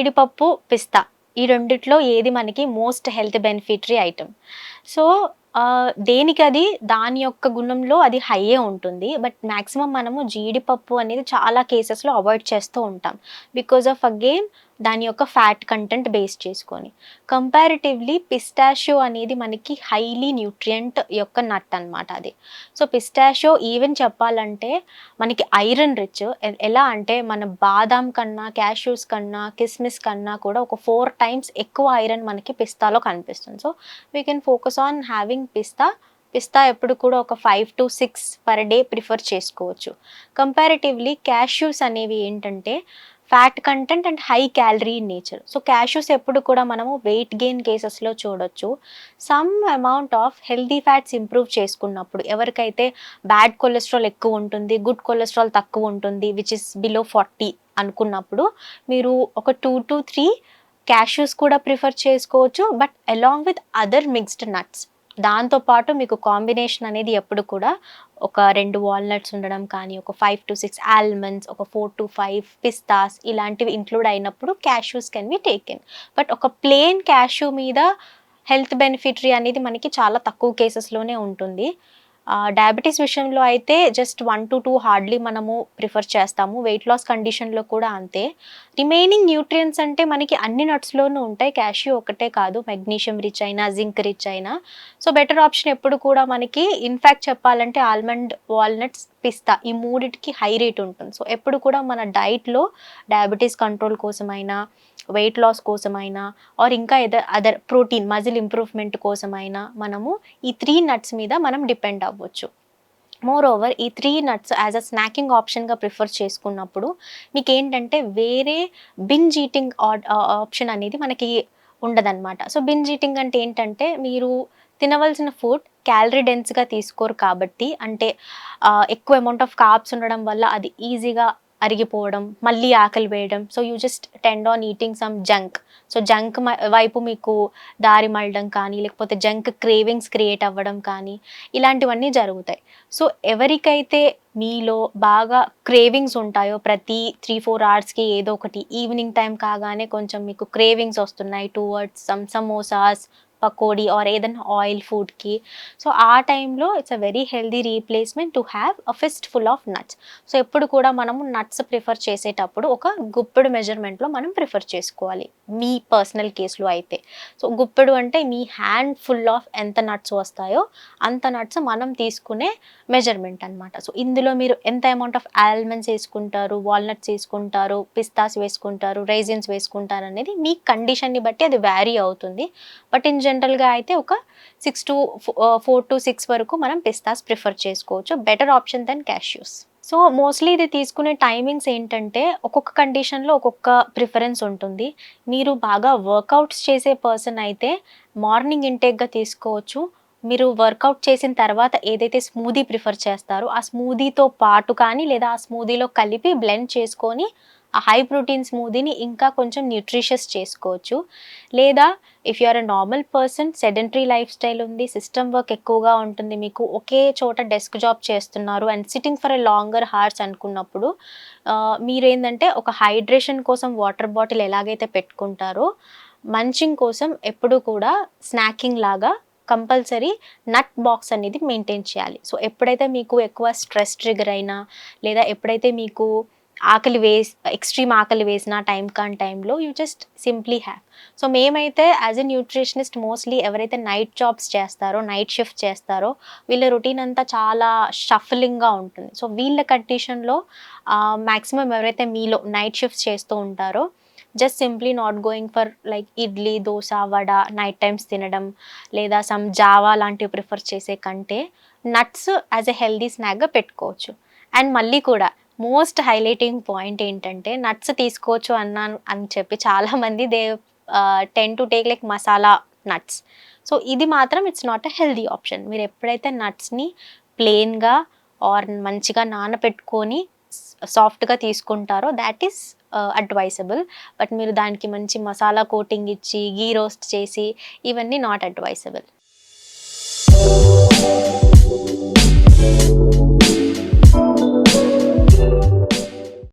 జీడిపప్పు, పిస్తా ఈ రెండిట్లో ఏది మనకి most health beneficiary item. So, దేనికది దాని యొక్క గుణంలో అది హైయే ఉంటుంది. బట్ మాక్సిమం మనము జీడిపప్పు అనేది చాలా కేసెస్‌లో అవాయిడ్ చేస్తూ ఉంటాం. బికాజ్ ఆఫ్ అగైన్ దాని యొక్క ఫ్యాట్ కంటెంట్ బేస్ చేసుకొని. కంపారిటివ్‌లీ పిస్టాషియో అనేది మనకి హైలీ న్యూట్రియంట్ యొక్క నట్ అనమాట అది. సో, పిస్టాషియో ఈవెన్ చెప్పాలంటే మనకి ఐరన్ రిచ్. ఎలా అంటే మన బాదాం కన్నా, క్యాష్యూస్ కన్నా, కిస్మిస్ కన్నా కూడా ఒక 4 టైమ్స్ ఎక్కువ ఐరన్ మనకి పిస్తాలో కనిపిస్తుంది. So, we can focus on having pista. పిస్తా ఎప్పుడు కూడా ఒక 5-6 పర్ డే ప్రిఫర్ చేసుకోవచ్చు. కంపారిటివ్‌లీ క్యాష్యూస్ అనేవి ఏంటంటే fat content and high calorie in nature. So, cashews ఎప్పుడు కూడా మనము వెయిట్ గెయిన్ కేసెస్‌లో చూడొచ్చు. Some amount of healthy fats improve చేసుకున్నప్పుడు ఎవరికైతే బ్యాడ్ కొలెస్ట్రాల్ ఎక్కువ ఉంటుంది, గుడ్ కొలెస్ట్రాల్ తక్కువ ఉంటుంది, విచ్ ఇస్ బిలో 40 అనుకున్నప్పుడు మీరు ఒక 2-3 క్యాష్యూస్ కూడా ప్రిఫర్ చేసుకోవచ్చు. But along with other mixed nuts. దాంతో పాటు మీకు కాంబినేషన్ అనేది ఎప్పుడు కూడా ఒక 2 వాల్నట్స్ ఉండడం కానీ, ఒక 5-6 ఆల్మండ్స్, ఒక 4-5 పిస్తాస్ ఇలాంటివి ఇంక్లూడ్ అయినప్పుడు cashews can be taken. But ఒక ప్లెయిన్ క్యాష్యూ మీద హెల్త్ బెనిఫిటరీ అనేది మనకి చాలా తక్కువ కేసెస్‌లోనే ఉంటుంది. డయాబెటీస్ విషయంలో అయితే జస్ట్ 1-2 హార్డ్లీ మనము ప్రిఫర్ చేస్తాము. వెయిట్ లాస్ కండిషన్‌లో కూడా అంతే. రిమైనింగ్ న్యూట్రియంట్స్ అంటే మనకి అన్ని నట్స్‌లోనూ ఉంటాయి. క్యాష్యూ ఒకటే కాదు, మెగ్నీషియం రిచ్ అయినా, జింక్ రిచ్ అయినా. సో, బెటర్ ఆప్షన్ ఎప్పుడు కూడా మనకి ఇన్‌ఫాక్ట్ చెప్పాలంటే ఆల్మండ్, వాల్నట్స్, పిస్తా ఈ మూడిటికి హై రేట్ ఉంటుంది. సో, ఎప్పుడు కూడా మన డైట్‌లో డయాబెటీస్ కంట్రోల్ కోసమైనా, వెయిట్ లాస్ కోసమైనా ఆర్ ఇంకా అదర్ ప్రోటీన్, మజిల్ ఇంప్రూవ్‌మెంట్ కోసమైనా మనము ఈ 3 నట్స్ మీద మనం డిపెండ్ అవ్వచ్చు. మోర్ ఓవర్ ఈ 3 నట్స్ యాజ్ అ స్నాకింగ్ ఆప్షన్‌గా ప్రిఫర్ చేసుకున్నప్పుడు మీకేంటంటే వేరే బింజ్ ఈటింగ్ ఆప్షన్ అనేది మనకి ఉండదనమాట. సో, బింజ్ ఈటింగ్ అంటే ఏంటంటే మీరు తినవలసిన ఫుడ్ క్యాలరీ డెన్స్‌గా తీసుకోరు కాబట్టి, అంటే ఎక్కువ అమౌంట్ ఆఫ్ కార్బ్స్ ఉండడం వల్ల అది ఈజీగా అరిగిపోవడం, మళ్ళీ ఆకలి వేయడం. So, you just tend on eating some junk. So, junk వైపు మీకు దారి మళ్ళడం కానీ, లేకపోతే జంక్ క్రేవింగ్స్ క్రియేట్ అవ్వడం కానీ, ఇలాంటివన్నీ జరుగుతాయి. సో, ఎవరికైతే మీలో బాగా క్రేవింగ్స్ ఉంటాయో ప్రతి 3-4 అవర్స్‌కి ఏదో ఒకటి ఈవినింగ్ టైం కాగానే కొంచెం మీకు క్రేవింగ్స్ వస్తున్నాయి towards some samosas, pakodi or ఏదైనా ఆయిల్ ఫుడ్‌కి. సో, ఆ టైంలో it's a very healthy replacement to have a fist full of nuts. So, ఎప్పుడు కూడా మనము నట్స్ ప్రిఫర్ చేసేటప్పుడు ఒక గుప్పెడు మెజర్మెంట్‌లో మనం ప్రిఫర్ చేసుకోవాలి. మీ పర్సనల్ కేస్‌లో అయితే. సో, గుప్పెడు అంటే మీ హ్యాండ్ ఫుల్ ఆఫ్ ఎంత నట్స్ వస్తాయో అంత నట్స్ మనం తీసుకునే మెజర్మెంట్ అనమాట. సో, ఇందులో మీరు ఎంత అమౌంట్ ఆఫ్ ఆల్మండ్స్ వేసుకుంటారు, వాల్నట్స్ వేసుకుంటారు, పిస్తాస్ వేసుకుంటారు, రైజిన్స్ వేసుకుంటారు అనేది మీ కండిషన్‌ని బట్టి అది వ్యారీ అవుతుంది. బట్ ఇన్ జనరల్‌గా అయితే ఒక 4-6 వరకు మనం పిస్తాస్ ప్రిఫర్ చేసుకోవచ్చు. Better option then cashews. So, mostly ఇది తీసుకునే టైమింగ్స్ ఏంటంటే ఒక్కొక్క కండిషన్‌లో ఒక్కొక్క ప్రిఫరెన్స్ ఉంటుంది. మీరు బాగా వర్కౌట్స్ చేసే పర్సన్ అయితే మార్నింగ్ ఇంటేక్‌గా తీసుకోవచ్చు. మీరు వర్కౌట్ చేసిన తర్వాత ఏదైతే స్మూదీ ప్రిఫర్ చేస్తారో ఆ స్మూదీతో పాటు కానీ లేదా ఆ స్మూదీలో కలిపి బ్లెండ్ చేసుకొని ఆ హై ప్రోటీన్ స్మూదీని ఇంకా కొంచెం న్యూట్రిషియస్ చేసుకోవచ్చు. లేదా if you are a normal person, sedentary lifestyle ఉంది, సిస్టమ్ వర్క్ ఎక్కువగా ఉంటుంది, మీకు ఒకే చోట డెస్క్ జాబ్ చేస్తున్నారు and sitting for a longer hours అనుకున్నప్పుడు మీరేంటంటే ఒక హైడ్రేషన్ కోసం వాటర్ బాటిల్ ఎలాగైతే పెట్టుకుంటారో మంచింగ్ కోసం ఎప్పుడు కూడా స్నాకింగ్ లాగా కంపల్సరీ నట్ బాక్స్ అనేది మెయింటైన్ చేయాలి. సో, ఎప్పుడైతే మీకు ఎక్కువ స్ట్రెస్ ట్రిగర్ అయినా లేదా ఎప్పుడైతే మీకు ఎక్స్ట్రీమ్ ఆకలి వేసిన టైం కాని టైంలో you just simply have. So, మేమైతే యాజ్ ఎ న్యూట్రిషనిస్ట్ మోస్ట్లీ ఎవరైతే నైట్ జాబ్స్ చేస్తారో, నైట్ షిఫ్ట్ చేస్తారో వీళ్ళ రొటీన్ అంతా చాలా షఫలింగ్గా ఉంటుంది. సో, వీళ్ళ కండిషన్లో మ్యాక్సిమం ఎవరైతే మీలో నైట్ షిఫ్ట్స్ చేస్తూ ఉంటారో just simply not going for like idli, dosa, vada night times తినడం లేదా సమ్ జావా లాంటివి ప్రిఫర్ చేసే కంటే నట్స్ యాజ్ ఎ హెల్దీ స్నాక్గా పెట్టుకోవచ్చు. అండ్ మళ్ళీ కూడా మోస్ట్ హైలైటింగ్ పాయింట్ ఏంటంటే నట్స్ తీసుకోవచ్చు అన్నాను అని చెప్పి చాలామంది ten to take like masala nuts. So, ఇది మాత్రం it's not a healthy option. మీరు ఎప్పుడైతే నట్స్ని ప్లెయిన్గా ఆర్ మంచిగా నానబెట్టుకొని సాఫ్ట్గా తీసుకుంటారో దాట్ ఈస్ అడ్వైసబుల్. బట్ మీరు దానికి మంచి మసాలా కోటింగ్ ఇచ్చి గీ రోస్ట్ చేసి ఇవన్నీ నాట్ అడ్వైసబుల్.